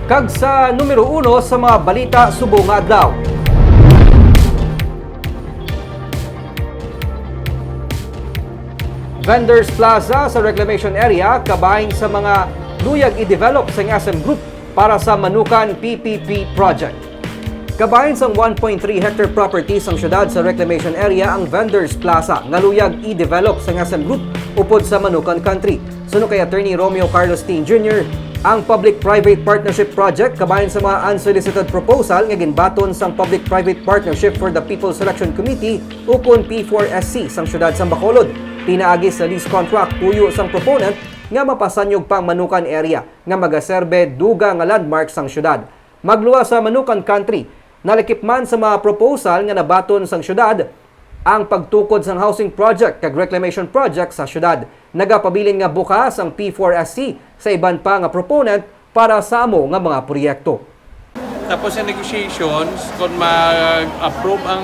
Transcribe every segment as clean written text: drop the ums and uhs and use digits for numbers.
Kag sa numero 1 sa mga balita subong nga adlaw. Vendors Plaza sa Reclamation Area kabahin sa mga luyag i-develop sa SM Group para sa Manukan PPP Project. Kabahin sa 1.3 hectare property sa syudad sa Reclamation Area ang Vendors Plaza nga luyag i-develop sa SM Group upod sa Manukan Country. Suno kay Attorney Romeo Carlos T. Jr., ang Public-Private Partnership Project kabahin sa mga unsolicited proposal nga ginbaton sang Public-Private Partnership for the People's Selection Committee upon P4SC sang syudad sa Bacolod. Pinaagi sa lease contract tuyo sang proponent nga mapasanyog pang Manukan area nga magaserbe duga nga landmark sang syudad. Magluwa sa Manukan Country, nalikip man sa mga proposal nga nabaton sang syudad ang pagtukod sang housing project kag reclamation project sa syudad. Nagapabilin nga bukas ang P4SC sa iban pa nga proponent para sa amo nga mga proyekto. Tapos sa negotiations, kung mag-approve ang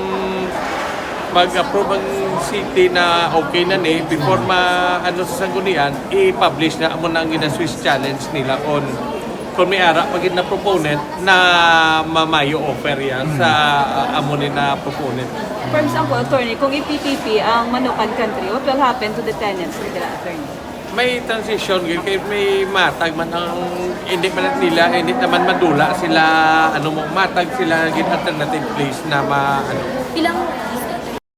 city na okay na ni, before sa sanggunian, i-publish na amo na ang Swiss challenge nila kung may ara pag na proponent na mamayo offer yan sa amo ni na proponent. For example, attorney, kung i-PPP ang Manukan Country, what will happen to the tenants nila, attorney? May transition, kaya may matag man ang hindi man nila, hindi naman madula sila, matag sila naging alternative place na Ilang